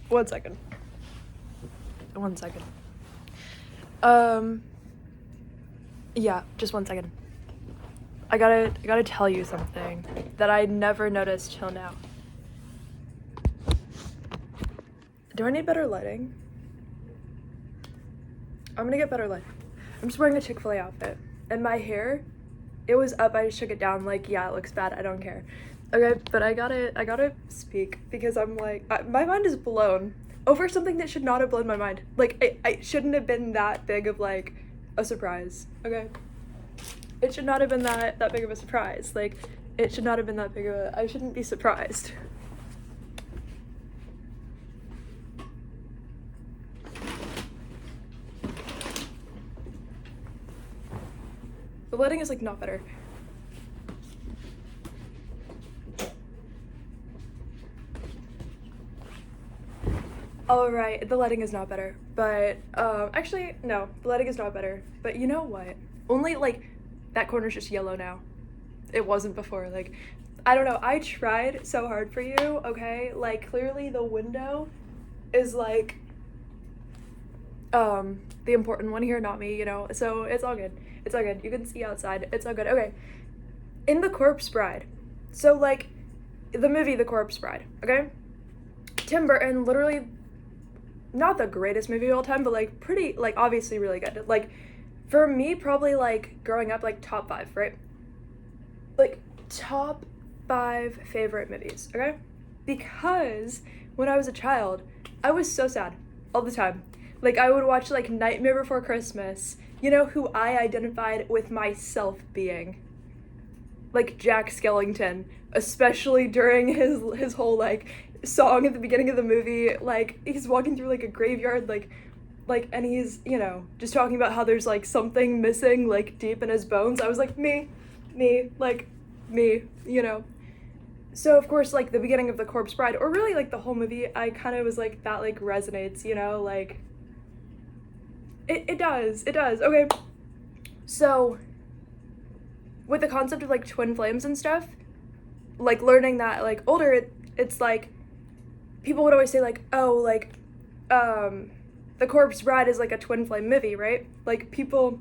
One second. Yeah, just 1 second. I gotta tell you something that I never noticed till now. Do I need better lighting? I'm gonna get better lighting. I'm just wearing a Chick-fil-A outfit. And my hair, it was up, I just took it down, like, yeah, it looks bad, I don't care. Okay, but I gotta speak because I'm like, my mind is blown over something that should not have blown my mind. Like, I shouldn't have been that big of, like, a surprise, okay? It should not have been that big of a surprise. Like, it should not have been that big of a, I shouldn't be surprised. The lighting is, like, not better. Alright, the lighting is not better, but, actually, no, the lighting is not better, but you know what? Only, like, that corner's just yellow now. It wasn't before, like, I don't know, I tried so hard for you, okay? Like, clearly the window is, like, the important one here, not me, you know, so it's all good. It's all good. You can see outside. It's all good. Okay. In The Corpse Bride, so, like, the movie The Corpse Bride, okay? Tim Burton, literally, not the greatest movie of all time, but, like, pretty, like, obviously really good. Like, for me, probably, like, growing up, like, top 5, right? Like, top 5 favorite movies, okay? Because when I was a child, I was so sad all the time. Like, I would watch, like, Nightmare Before Christmas, you know, who I identified with myself being. Like, Jack Skellington, especially during his whole, like, song at the beginning of the movie. Like, he's walking through, like, a graveyard, like, and he's, you know, just talking about how there's, like, something missing, like, deep in his bones. I was like, me, like, me, you know. So, of course, like, the beginning of The Corpse Bride, or really, like, the whole movie, I kind of was like, that, like, resonates, you know, like, it does, okay. So, with the concept of, like, twin flames and stuff, like, learning that, like, older, it's, like, people would always say, like, oh, like, The Corpse Bride is, like, a twin flame movie, right? Like, people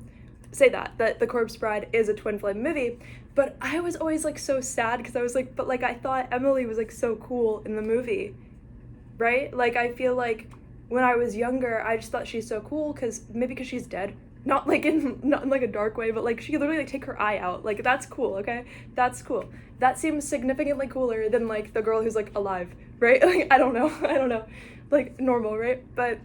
say that The Corpse Bride is a twin flame movie, but I was always, like, so sad, because I was like, but, like, I thought Emily was, like, so cool in the movie, right? Like, I feel like when I was younger, I just thought she's so cool, because she's dead. Not in like a dark way, but, like, she could literally, like, take her eye out. Like, that's cool, okay? That's cool. That seems significantly cooler than, like, the girl who's, like, alive, right? Like, I don't know. Like, normal, right? But,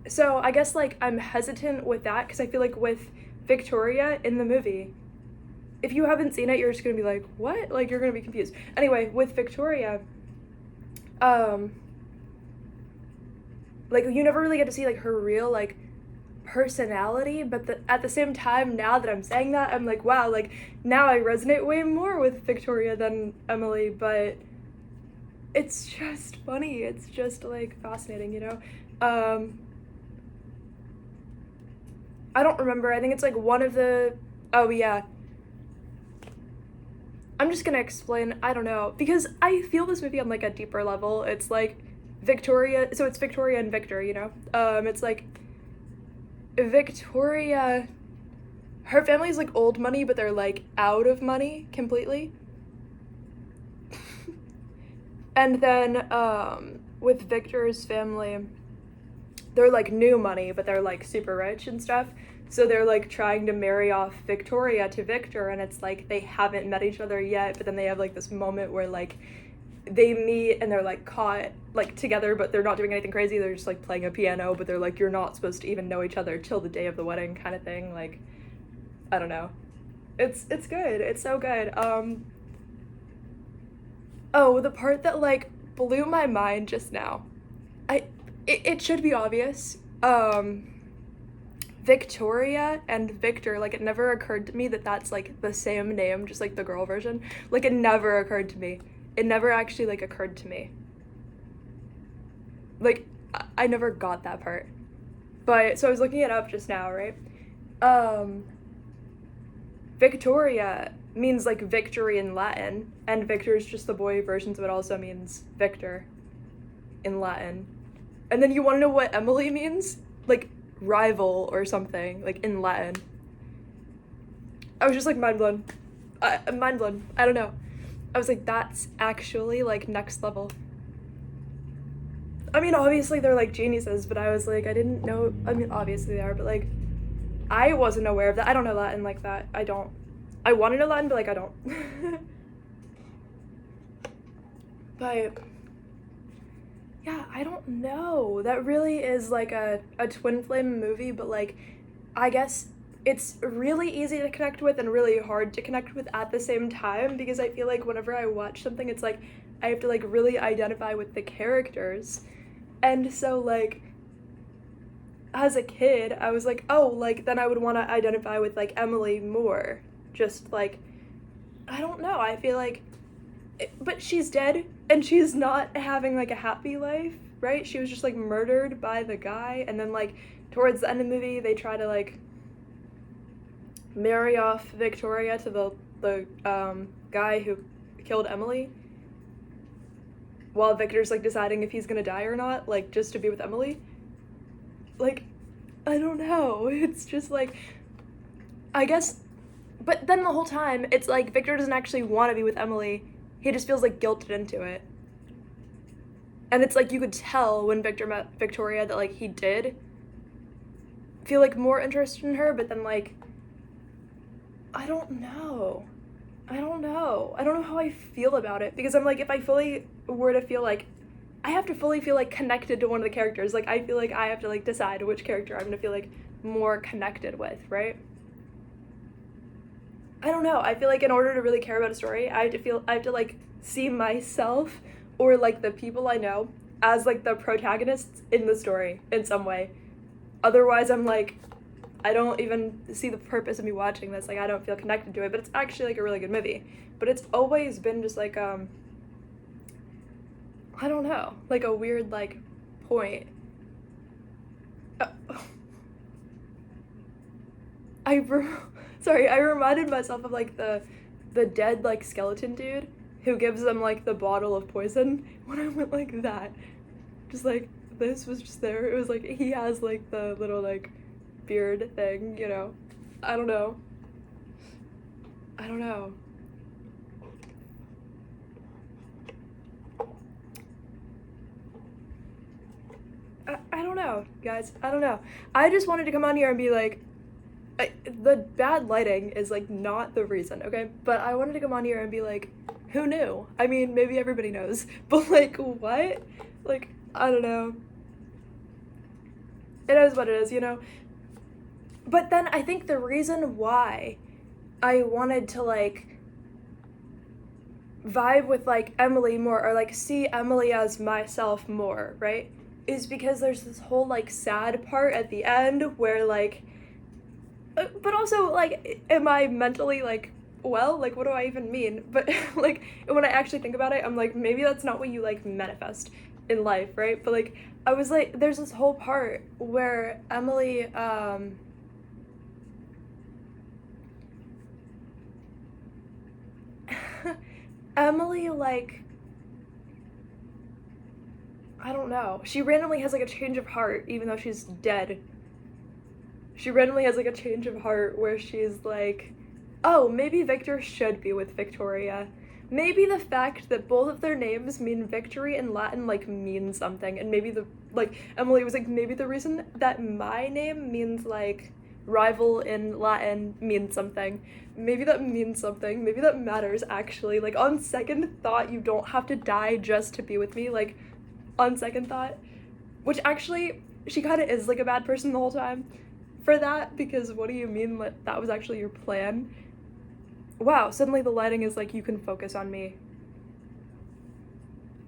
so, I guess, like, I'm hesitant with that, because I feel like with Victoria in the movie, if you haven't seen it, you're just gonna be like, what? Like, you're gonna be confused. Anyway, with Victoria, like, you never really get to see, like, her real, like, personality, but at the same time, now that I'm saying that, I'm like, wow, like, now I resonate way more with Victoria than Emily, but it's just funny. It's just, like, fascinating, you know? I don't remember. I think it's, like, one of the, oh, yeah. I'm just gonna explain, I don't know, because I feel this movie on, like, a deeper level. It's, like, Victoria, so it's Victoria and Victor, you know? It's, like, Victoria, her family's, like, old money, but they're, like, out of money completely. And then, with Victor's family, they're, like, new money, but they're, like, super rich and stuff. So they're, like, trying to marry off Victoria to Victor, and it's, like, they haven't met each other yet, but then they have, like, this moment where, like, they meet and they're, like, caught, like, together, but they're not doing anything crazy. They're just, like, playing a piano, but they're, like, you're not supposed to even know each other till the day of the wedding kind of thing. Like, I don't know. It's good. It's so good. Oh, the part that, like, blew my mind just now. It should be obvious. Victoria and Victor, like, it never occurred to me that that's, like, the same name, just, like, the girl version. Like, it never occurred to me. It never actually, like, occurred to me. Like, I never got that part. But, so I was looking it up just now, right? Victoria means, like, victory in Latin, and Victor is just the boy version, so it also means Victor. in Latin. And then you want to know what Emily means? Like, rival or something, like, in Latin. I was just, like, mind blown. Mind blown. I don't know. I was like, that's actually, like, next level. I mean, obviously they're, like, geniuses, but I was like, I didn't know, I mean, obviously they are, but, like, I wasn't aware of that. I don't know Latin like that. I don't. I want to know Latin, but, like, I don't. But, yeah, I don't know. That really is, like, a twin flame movie, but, like, I guess it's really easy to connect with and really hard to connect with at the same time, because I feel like whenever I watch something, it's like I have to, like, really identify with the characters. And so, like, as a kid, I was like, oh, like, then I would want to identify with, like, Emily more. Just, like, I don't know, I feel like, but she's dead, and she's not having, like, a happy life, right? She was just, like, murdered by the guy, and then, like, towards the end of the movie, they try to, like, marry off Victoria to the guy who killed Emily, while Victor's, like, deciding if he's gonna die or not, like, just to be with Emily. Like, I don't know, it's just, like, I guess, but then the whole time, it's like, Victor doesn't actually want to be with Emily, he just feels, like, guilted into it. And it's, like, you could tell when Victor met Victoria that, like, he did feel, like, more interest in her, but then, like, I don't know how I feel about it, because I'm like, if I fully were to feel like, I have to fully feel, like, connected to one of the characters, like, I feel like I have to, like, decide which character I'm gonna feel, like, more connected with, right? I don't know, I feel like in order to really care about a story, I have to, like, see myself, or, like, the people I know, as, like, the protagonists in the story, in some way. Otherwise, I'm like, I don't even see the purpose of me watching this, like, I don't feel connected to it, but it's actually, like, a really good movie. But it's always been just, like, I don't know, like, a weird, like, point. I reminded myself of, like, the dead, like, skeleton dude who gives them, like, the bottle of poison, when I went like that. Just, like, this was just there. It was, like, he has, like, the little, like, beard thing, you know? I don't know. I don't know, guys. I don't know. I just wanted to come on here and be like, the bad lighting is, like, not the reason, okay? But I wanted to come on here and be like, who knew? I mean, maybe everybody knows, but, like, what? Like, I don't know. It is what it is, you know? But then I think the reason why I wanted to, like, vibe with, like, Emily more, or, like, see Emily as myself more, right, is because there's this whole, like, sad part at the end where, like, but also, like, am I mentally, like, well, like, what do I even mean? But, like, when I actually think about it, I'm like, maybe that's not what you, like, manifest in life, right? But, like, I was like, there's this whole part where Emily, Emily, like, I don't know, she randomly has, like, a change of heart, even though she's dead. She randomly has, like, a change of heart where she's like, oh, maybe Victor should be with Victoria. Maybe the fact that both of their names mean victory in Latin, like, means something. And maybe Emily was like, maybe the reason that my name means, like, rival in Latin means something. Maybe that means something. Maybe that matters, actually. Like, on second thought, you don't have to die just to be with me. Like, on second thought. Which, actually, she kind of is, like, a bad person the whole time for that, because what do you mean that was actually your plan? Wow, suddenly the lighting is like, you can focus on me.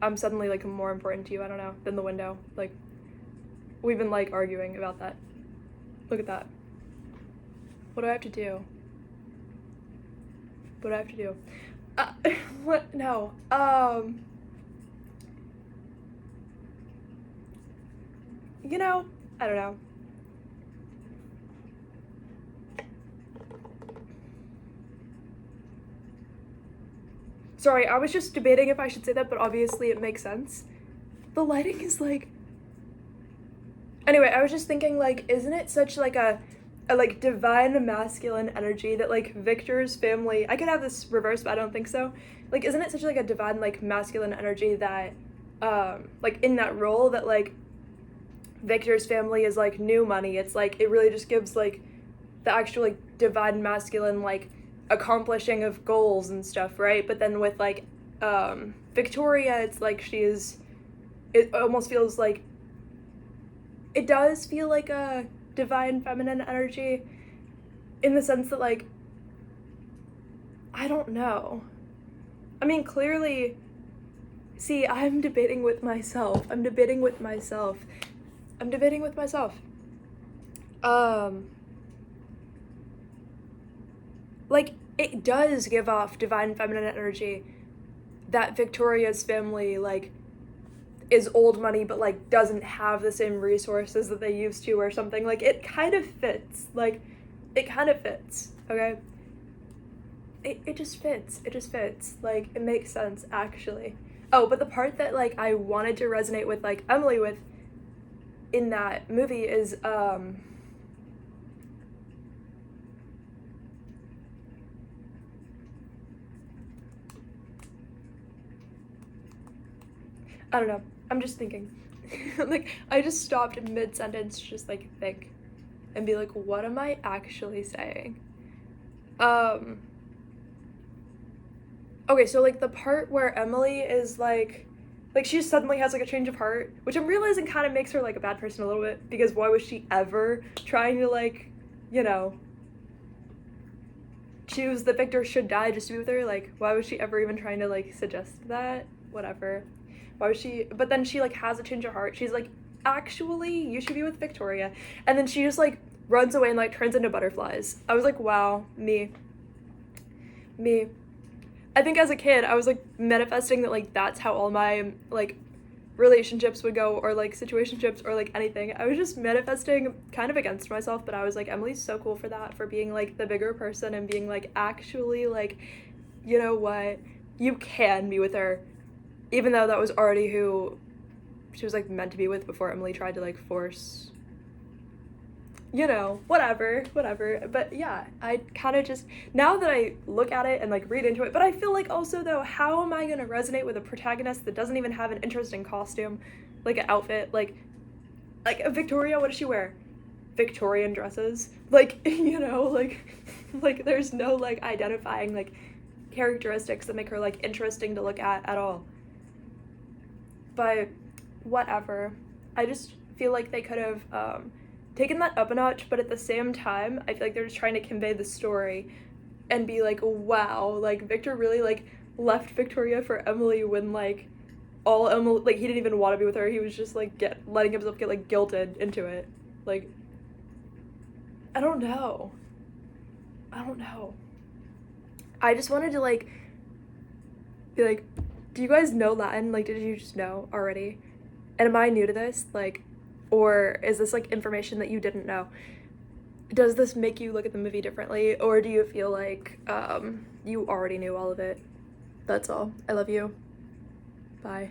I'm suddenly, like, more important to you, I don't know, than the window. Like, we've been, like, arguing about that. Look at that. What do I have to do? What do I have to do? What? No. You know, I don't know. Sorry, I was just debating if I should say that, but obviously it makes sense. the lighting is like, anyway, I was just thinking, like, isn't it such like a like divine masculine energy that like Victor's family, I could have this reversed, but I don't think so. Like, isn't it such like a divine like masculine energy that like in that role that like Victor's family is like new money. It's like it really just gives like the actual like divine masculine like accomplishing of goals and stuff, right? But then with like Victoria, it's like it almost feels like, it does feel like a divine feminine energy in the sense that like, I don't know. I mean, clearly, see, I'm debating with myself. Like, it does give off divine feminine energy that Victoria's family, like, is old money but like doesn't have the same resources that they used to or something. Like, it kind of fits, okay? It just fits, like, it makes sense, actually. Oh, but the part that like I wanted to resonate with like Emily with in that movie is I don't know, I'm just thinking. Like, I just stopped mid-sentence to just like think and be like, what am I actually saying? Okay, so like the part where Emily is like she suddenly has like a change of heart, which I'm realizing kind of makes her like a bad person a little bit, because why was she ever trying to like, you know, choose that Victor should die just to be with her? Like, why was she ever even trying to like suggest that? Whatever. Why was she, but then she like has a change of heart. She's like, actually, you should be with Victoria. And then she just like runs away and like turns into butterflies. I was like, wow, me. I think as a kid, I was like manifesting that like that's how all my like relationships would go, or like situationships, or like anything. I was just manifesting kind of against myself, but I was like, Emily's so cool for that, for being like the bigger person and being like, actually, like, you know what, you can be with her, even though that was already who she was like meant to be with before Emily tried to like force, you know, whatever. But yeah, I kind of just, now that I look at it and like read into it, but I feel like also though, how am I gonna resonate with a protagonist that doesn't even have an interesting costume, like an outfit, like Victoria, what does she wear? Victorian dresses, like, you know, like there's no like identifying like characteristics that make her like interesting to look at all. But whatever, I just feel like they could have taken that up a notch, but at the same time, I feel like they're just trying to convey the story and be like, wow, like Victor really like left Victoria for Emily when like all Emily, like he didn't even want to be with her. He was just like letting himself get like guilted into it. Like, I don't know. I just wanted to like be like, do you guys know Latin? Like, did you just know already? And am I new to this? Like, or is this like information that you didn't know? Does this make you look at the movie differently, or do you feel like you already knew all of it? That's all. I love you. Bye.